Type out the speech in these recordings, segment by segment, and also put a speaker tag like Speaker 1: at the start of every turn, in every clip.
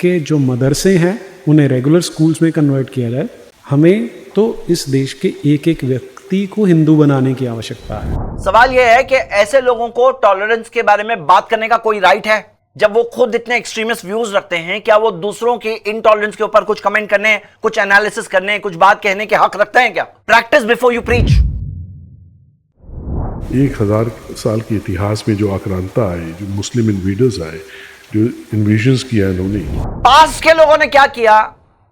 Speaker 1: کہ جو مدرسے ہیں انہیں ریگولر سکولز میں کنورٹ کیا جائے. ہمیں تو اس دیش کے ایک ایک ویکتی کو ہندو بنانے کی آوشکتا ہے.
Speaker 2: سوال یہ ہے کہ ایسے لوگوں کو ٹالرنس کے بارے میں بات کرنے کا کوئی رائٹ ہے؟ جب وہ خود اتنے ایکسٹریمسٹ ویوز رکھتے ہیں، کیا وہ دوسروں کی انٹالرنس کے اوپر کچھ کمنٹ کرنے، کچھ انالیسس کرنے، کچھ بات کہنے کے حق رکھتے ہیں کیا؟ Practice before you preach.
Speaker 3: 1000 سال کے اتہاس میں جو آکرانتا آئے، جو مسلم انویڈرز آئے، جو انویژنز کیا انہوں نے،
Speaker 2: پاس کے لوگوں نے کیا کیا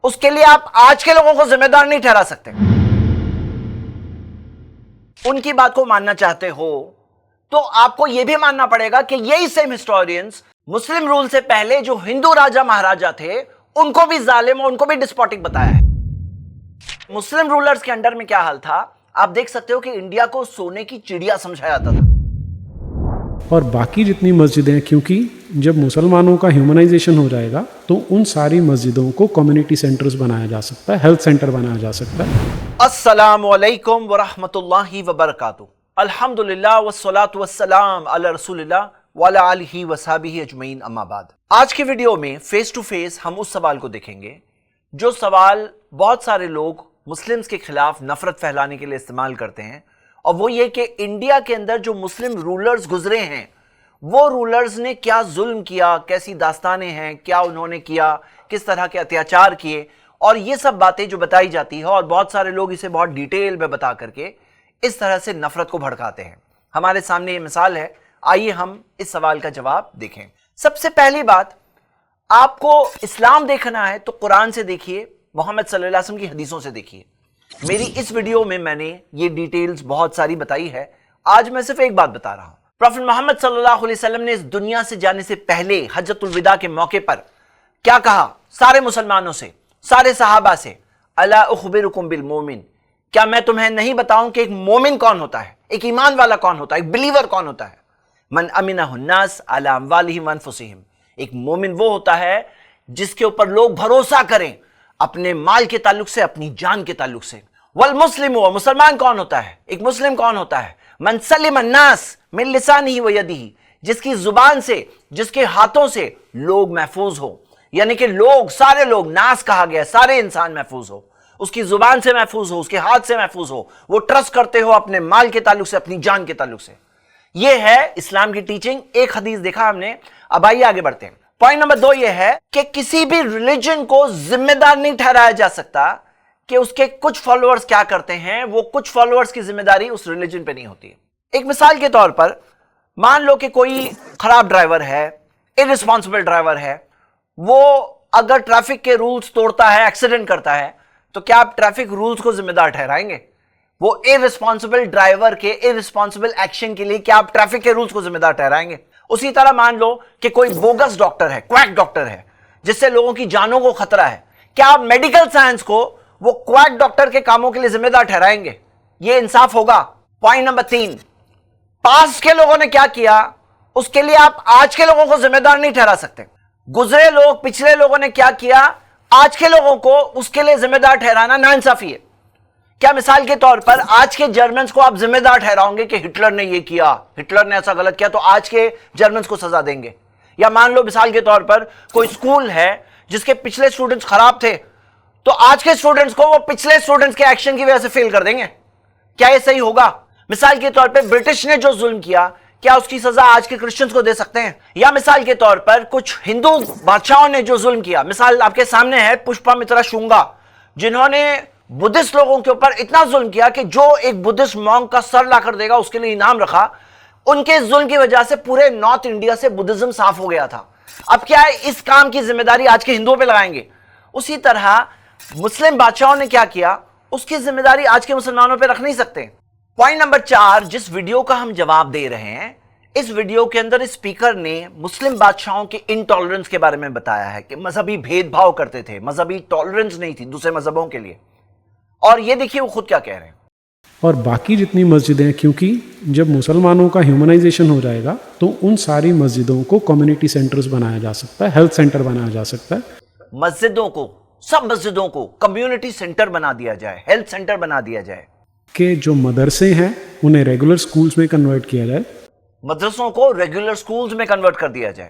Speaker 2: اس کے لیے آپ آج کے لوگوں کو ذمہ دار نہیں ٹھہرا سکتے. ان کی بات کو ماننا چاہتے ہو تو آپ کو یہ بھی ماننا پڑے گا کہ یہی سیم ہسٹورینز مسلم رول سے پہلے جو ہندو راجا مہاراجا تھے ان کو بھی ظالم اور ان کو بھی ڈسپوٹک بتایا ہے. مسلم رولرز کے انڈر میں کیا حال تھا آپ دیکھ سکتے ہو کہ انڈیا کو سونے کی چڑیا سمجھا جاتا تھا.
Speaker 1: اور باقی جتنی مسجدیں ہیں، کیونکہ جب مسلمانوں کا ہیومنائزیشن ہو جائے گا تو ان ساری مسجدوں کو کمیونٹی سینٹرز بنایا جا سکتا ہے، ہیلتھ سینٹر بنایا جا سکتا ہے.
Speaker 2: السلام علیکم ورحمۃ اللہ وبرکاتہ. الحمدللہ والصلاة والسلام علی رسول اللہ وعلی آلہ وصحبہ اجمعین، اما بعد. آج کی ویڈیو میں فیس ٹو فیس ہم اس سوال کو دیکھیں گے جو سوال بہت سارے لوگ مسلمز کے خلاف نفرت پھیلانے کے لیے استعمال کرتے ہیں، اور وہ یہ کہ انڈیا کے اندر جو مسلم رولرز گزرے ہیں وہ رولرز نے کیا ظلم کیا، کیسی داستانیں ہیں، کیا انہوں نے کیا، کس طرح کے اتیاچار کیے، اور یہ سب باتیں جو بتائی جاتی ہے اور بہت سارے لوگ اسے بہت ڈیٹیل میں بتا کر کے اس طرح سے نفرت کو بھڑکاتے ہیں. ہمارے سامنے یہ مثال ہے، آئیے ہم اس سوال کا جواب دیکھیں. سب سے پہلی بات، آپ کو اسلام دیکھنا ہے تو قرآن سے دیکھیے، محمد صلی اللہ علیہ وسلم کی حدیثوں سے دیکھیے. میری اس ویڈیو میں نے یہ ڈیٹیلز بہت ساری بتائی ہے. آج میں صرف ایک بات بتا رہا ہوں. پروفیٹ محمد صلی اللہ علیہ وسلم نے اس دنیا سے جانے سے پہلے حجۃ الوداع کے موقع پر کیا کہا سارے مسلمانوں سے، سارے صحابہ سے؟ الا اخبرکم بالمومن، کیا میں تمہیں نہیں بتاؤں کہ ایک مومن کون ہوتا ہے، ایک ایمان والا کون ہوتا ہے، ایک بلیور کون ہوتا ہے؟ من امنہ الناس علی اموالہم وانفسہم، ایک مومن وہ ہوتا ہے جس کے اوپر لوگ بھروسہ کریں اپنے مال کے تعلق سے، اپنی جان کے تعلق سے. والمسلم، وہ مسلمان کون ہوتا ہے، ایک مسلم کون ہوتا ہے؟ من سلم الناس من لسانہ ویدہ، جس کی زبان سے، جس کے ہاتھوں سے لوگ محفوظ ہو. یعنی کہ لوگ، سارے لوگ، ناس کہا گیا، سارے انسان محفوظ ہو، اس کی زبان سے محفوظ ہو، اس کے ہاتھ سے محفوظ ہو، وہ ٹرسٹ کرتے ہو اپنے مال کے تعلق سے، اپنی جان کے تعلق سے. یہ ہے اسلام کی ٹیچنگ. ایک حدیث دیکھا ہم نے. اب آئیے آگے بڑھتے ہیں. پوائنٹ نمبر 2 یہ ہے کہ کسی بھی ریلیجن کو ذمہ دار نہیں ٹھہرایا جا سکتا کہ اس کے کچھ فالوورز کیا کرتے ہیں، وہ کچھ فالوورز کی ذمہ داری اس ریلیجن پہ نہیں ہوتی. ایک مثال کے طور پر مان لو کہ کوئی خراب ڈرائیور ہے، ارسپانسبل ڈرائیور ہے، وہ اگر ٹریفک کے رولز توڑتا ہے، ایکسیڈنٹ کرتا ہے، تو کیا آپ ٹریفک رولز کو ذمہ دار ٹھہرائیں گے؟ وہ ارسپانسبل ڈرائیور کے ارسپانسبل ایکشن کے لیے کیا آپ ٹریفک کے رولز کو ذمہ دار ٹھہرائیں گے؟ اسی طرح مان لو کہ کوئی بوگس ڈاکٹر ہے، کویک ڈاکٹر ہے، جس سے لوگوں کی جانوں کو خطرہ ہے، کیا آپ میڈیکل سائنس کو وہ کویک ڈاکٹر کے کاموں کے لیے ذمہ دار ٹھہرائیں گے؟ یہ انصاف ہوگا؟ پوائنٹ نمبر 3، پاس کے لوگوں نے کیا کیا اس کے لیے آپ آج کے لوگوں کو ذمہ دار نہیں ٹھہرا سکتے. گزرے لوگ، پچھلے لوگوں نے کیا کیا، آج کے لوگوں کو اس کے لیے ذمہ دار ٹھہرانا ناانصافی ہے. کیا مثال کے طور پر آج کے جرمنز کو آپ ذمہ دار ٹھہراؤں گے کہ ہٹلر نے یہ کیا، ہٹلر نے ایسا غلط کیا، تو آج کے جرمنز کو سزا دیں گے؟ یا مان لو مثال کے طور پر کوئی اسکول ہے جس کے پچھلے سٹوڈنٹس خراب تھے، تو آج کے سٹوڈنٹس کو وہ پچھلے سٹوڈنٹس کے ایکشن کی وجہ سے فیل کر دیں گے؟ کیا یہ صحیح ہوگا؟ مثال کے طور پہ برٹش نے جو ظلم کیا، کیا اس کی سزا آج کے کرسچنز کو دے سکتے ہیں؟ یا مثال کے طور پر کچھ ہندو بادشاہوں نے جو ظلم کیا، مثال آپ کے سامنے ہے پشپا مترا شونگا، جنہوں نے بدھسٹ لوگوں کے اوپر اتنا ظلم کیا کہ جو ایک بدھسٹ مونک کا سر لا کر دے گا اس کے لیے انعام رکھا. ان کے ظلم کی وجہ سے پورے نارتھ انڈیا سے بدھزم صاف ہو گیا تھا. اب کیا ہے اس کام کی ذمہ داری آج کے ہندوؤں پہ لگائیں گے؟ اسی طرح مسلم بادشاہوں نے کیا کیا اس کی ذمہ داری آج کے مسلمانوں پہ رکھ نہیں سکتے. پوائنٹ نمبر 4، جس ویڈیو کا ہم جواب دے رہے ہیں، اس ویڈیو کے اندر اسپیکر نے مسلم بادشاہوں کے انٹالرنس کے بارے میں بتایا ہے کہ مذہبی بھید بھاؤ کرتے تھے، مذہبی ٹالرنس نہیں تھی دوسرے مذہبوں کے لیے. اور یہ دیکھیے وہ خود کیا کہہ رہے ہیں.
Speaker 1: اور باقی جتنی مسجدیں ہیں، کیونکہ جب مسلمانوں کا ہیومنائزیشن ہو جائے گا تو ان ساری مسجدوں کو کمیونٹی سینٹرز بنایا جا سکتا ہے، ہیلتھ سینٹر بنایا جا سکتا ہے.
Speaker 2: مسجدوں کو، سب مسجدوں کو کمیونٹی سینٹر بنا دیا جائے، ہیلتھ سینٹر بنا دیا جائے.
Speaker 1: کہ جو مدرسے ہیں انہیں ریگولر سکولز میں کنورٹ کیا جائے.
Speaker 2: مدرسوں کو ریگولر سکولز میں کنورٹ کر دیا جائے.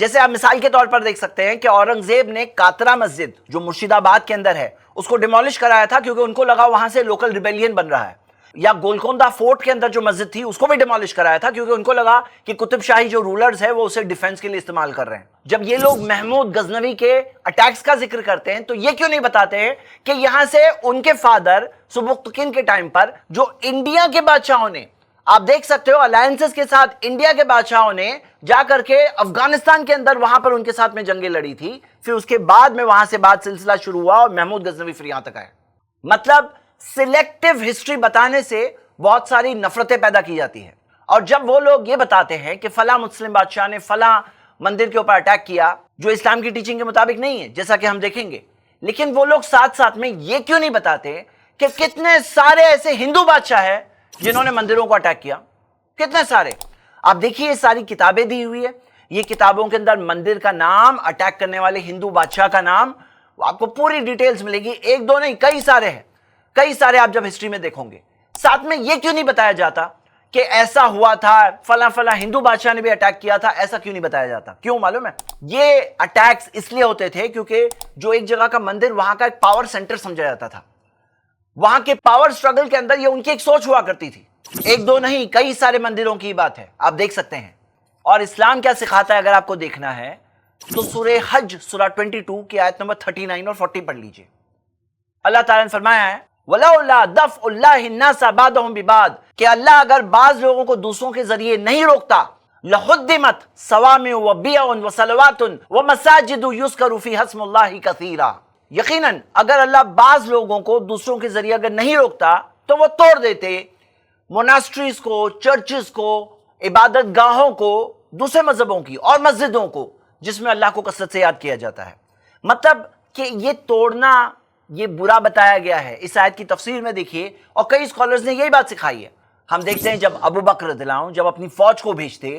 Speaker 2: جیسے آپ مثال کے طور پر دیکھ سکتے ہیں کہ اورنگزیب نے کاترا مسجد جو مرشید آباد کے اندر ہے اس کو ڈیمولش کرایا تھا کیونکہ ان کو لگا وہاں سے لوکل ریبیلین بن رہا ہے. یا گولکوندہ فورٹ کے اندر جو مسجد تھی اس کو بھی ڈیمولش کرایا تھا کیونکہ ان کو لگا کہ قطب شاہی جو رولرز ہیں وہ اسے ڈیفنس کے لیے استعمال کر رہے ہیں. جب یہ لوگ محمود غزنوی کے اٹیکس کا ذکر کرتے ہیں تو یہ کیوں نہیں بتاتے ہیں کہ یہاں سے ان کے فادر سبکتگین کے ٹائم پر جو انڈیا کے بادشاہوں نے، آپ دیکھ سکتے ہو الائنسز کے ساتھ انڈیا کے بادشاہوں نے جا کر کے افغانستان کے اندر وہاں پر ان کے ساتھ میں جنگیں لڑی تھی، پھر اس کے بعد میں وہاں سے بعد سلسلہ شروع ہوا اور محمود غزنوی پھر یہاں تک آئے. مطلب سلیکٹیو ہسٹری بتانے سے بہت ساری نفرتیں پیدا کی جاتی ہیں. اور جب وہ لوگ یہ بتاتے ہیں کہ فلاں مسلم بادشاہ نے فلاں مندر کے اوپر اٹیک کیا جو اسلام کی ٹیچنگ کے مطابق نہیں ہے، جیسا کہ ہم دیکھیں گے، لیکن وہ لوگ ساتھ ساتھ میں یہ کیوں نہیں بتاتے کہ کتنے سارے ایسے ہندو بادشاہ ہیں جنہوں نے مندروں کو اٹیک کیا؟ کتنے سارے. آپ دیکھیے یہ ساری کتابیں دی ہوئی ہے، یہ کتابوں کے اندر مندر کا نام، اٹیک کرنے والے ہندو بادشاہ کا نام، آپ کو پوری ڈیٹیلز ملے گی. ایک دو نہیں، کئی سارے ہیں، کئی سارے آپ جب ہسٹری میں دیکھو گے. ساتھ میں یہ کیوں نہیں بتایا جاتا کہ ایسا ہوا تھا، فلاں فلاں ہندو بادشاہ نے بھی اٹیک کیا تھا؟ ایسا کیوں نہیں بتایا جاتا؟ کیوں معلوم ہے؟ یہ اٹیکس اس لیے ہوتے تھے کیونکہ جو ایک جگہ کا مندر وہاں کا ایک پاور سینٹر سمجھا جاتا تھا. وہاں کے پاور سٹرگل کے اندر یہ ان کی ایک سوچ ہوا کرتی تھی. ایک دو نہیں، کئی سارے مندروں کی بات ہے، آپ دیکھ سکتے ہیں. اور اسلام کیا سکھاتا ہے اگر آپ کو دیکھنا ہے تو سورہ حج سورہ 22 کی آیت نمبر 39 اور 40 پڑھ لیجئے. اللہ تعالیٰ نے فرمایا ہے وَلَوْلَا دَفْعُ اللَّهِ النَّاسَ بَعْضَهُمْ بِبَعْضٍ، کہ اللہ اگر بعض لوگوں کو دوسروں کے ذریعے نہیں روکتا، لَحُدِّمَتْ صَوَامِعُ وَبِيَعٌ وَصَلَوَاتٌ وَمَسَاجِدُ يُذْكَرُ فِيهَا اسْمُ اللَّهِ كَثِيرًا. یقیناً اگر اللہ بعض لوگوں کو دوسروں کے ذریعے اگر نہیں روکتا تو وہ توڑ دیتے موناسٹریز کو، چرچز کو، عبادت گاہوں کو، دوسرے مذہبوں کی اور مسجدوں کو جس میں اللہ کو کثرت سے یاد کیا جاتا ہے. مطلب کہ یہ توڑنا یہ برا بتایا گیا ہے. اس آیت کی تفسیر میں دیکھیے اور کئی اسکالرز نے یہی بات سکھائی ہے. ہم دیکھتے ہیں جب ابو بکر رضی اللہ عنہ جب اپنی فوج کو بھیجتے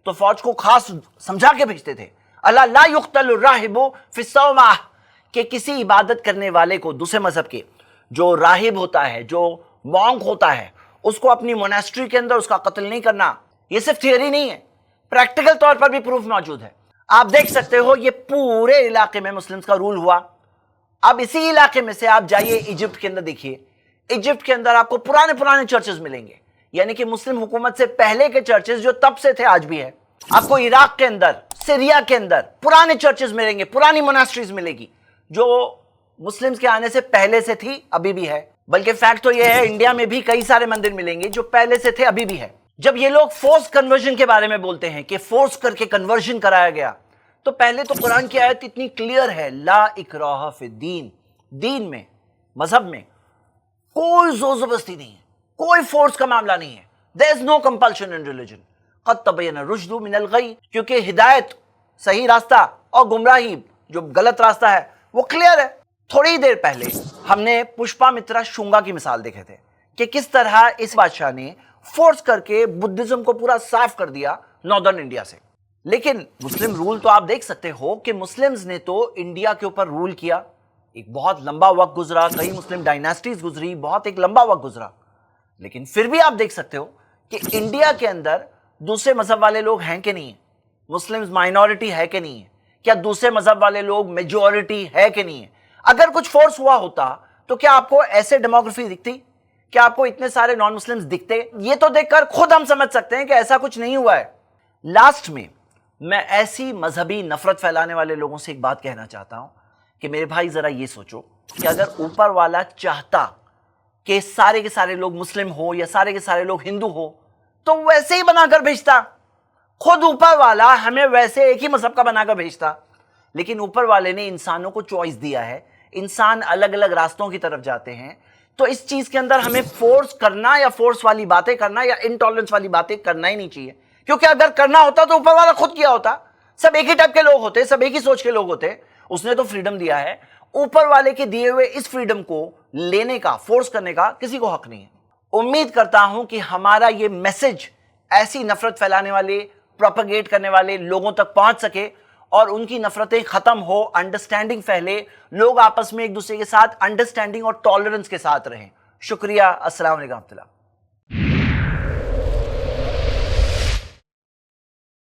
Speaker 2: تو فوج کو خاص سمجھا کے بھیجتے تھے اللہ لا یقتل الراہب فی الصومعہ، کہ کسی عبادت کرنے والے کو دوسرے مذہب کے جو راہب ہوتا ہے، جو مونک ہوتا ہے، اس کو اپنی موناسٹری کے اندر اس کا قتل نہیں کرنا. یہ صرف تھیوری نہیں ہے، پریکٹیکل طور پر بھی پروف موجود ہے. آپ دیکھ سکتے ہو یہ پورے علاقے میں مسلمز کا رول ہوا. اب اسی علاقے میں سے آپ جائیے ایجپٹ کے اندر، دیکھیے ایجپٹ کے اندر آپ کو پرانے چرچز ملیں گے، یعنی کہ مسلم حکومت سے پہلے کے چرچز جو تب سے تھے آج بھی ہے. آپ کو عراق کے اندر، سیریا کے اندر پرانے چرچز ملیں گے، پرانی موناسٹریز ملے گی جو مسلمز کے آنے سے پہلے سے تھی، ابھی بھی ہے. بلکہ فیکٹ تو یہ ہے انڈیا میں بھی کئی سارے مندر ملیں گے جو پہلے سے تھے، ابھی بھی ہے. جب یہ لوگ فورس کنورژن کے بارے میں بولتے ہیں کہ فورس کر کے کنورژن کرایا گیا، تو پہلے تو قرآن کی آیت اتنی کلیئر ہے، لا اکراہ فی الدین، دین میں، مذہب میں کوئی زور زبردستی نہیں ہے، کوئی فورس کا معاملہ نہیں ہے. there is no compulsion in religion. قد تبین الرشد من الغی، کیونکہ ہدایت، صحیح راستہ اور گمراہی جو غلط راستہ ہے وہ کلیئر ہے. تھوڑی دیر پہلے ہم نے پشپا مترا شونگا کی مثال دیکھے تھے کہ کس طرح اس بادشاہ نے فورس کر کے بدھزم کو پورا صاف کر دیا ناردرن انڈیا سے. لیکن مسلم رول تو آپ دیکھ سکتے ہو کہ مسلمز نے تو انڈیا کے اوپر رول کیا، ایک بہت لمبا وقت گزرا، کئی مسلم ڈائناسٹیز گزری، بہت ایک لمبا وقت گزرا. لیکن پھر بھی آپ دیکھ سکتے ہو کہ انڈیا کے اندر دوسرے مذہب والے لوگ ہیں کہ نہیں ہیں، مسلمز مائنورٹی ہے کہ نہیں ہے، کیا دوسرے مذہب والے لوگ میجورٹی ہے کہ نہیں ہے. اگر کچھ فورس ہوا ہوتا تو کیا آپ کو ایسے ڈیموگرافی دکھتی؟ کیا آپ کو اتنے سارے نان مسلمز دکھتے؟ یہ تو دیکھ کر خود ہم سمجھ سکتے ہیں کہ ایسا کچھ نہیں ہوا ہے. لاسٹ میں ایسی مذہبی نفرت پھیلانے والے لوگوں سے ایک بات کہنا چاہتا ہوں کہ میرے بھائی ذرا یہ سوچو کہ اگر اوپر والا چاہتا کہ سارے کے سارے لوگ مسلم ہو یا سارے کے سارے لوگ ہندو ہو تو ویسے ہی بنا کر بھیجتا. خود اوپر والا ہمیں ویسے ایک ہی مذہب کا بنا کر بھیجتا. لیکن اوپر والے نے انسانوں کو چوائس دیا ہے، انسان الگ الگ راستوں کی طرف جاتے ہیں. تو اس چیز کے اندر ہمیں فورس کرنا یا فورس والی باتیں کرنا یا انٹالرنس والی باتیں کرنا ہی نہیں چاہیے، کیونکہ اگر کرنا ہوتا تو اوپر والا خود کیا ہوتا. سب ایک ہی ٹائپ کے لوگ ہوتے، سب ایک ہی سوچ کے لوگ ہوتے. اس نے تو فریڈم دیا ہے، اوپر والے کے دیے ہوئے اس فریڈم کو لینے کا، فورس کرنے کا کسی کو حق نہیں ہے. امید کرتا ہوں کہ ہمارا یہ میسج ایسی نفرت پھیلانے والے، پروپیگیٹ کرنے والے لوگوں تک پہنچ سکے اور ان کی نفرتیں ختم ہو، انڈرسٹینڈنگ پھیلے، لوگ آپس میں ایک دوسرے کے ساتھ انڈرسٹینڈنگ اور ٹالرنس کے ساتھ رہیں. شکریہ. السلام علیکم و رحمۃ اللہ.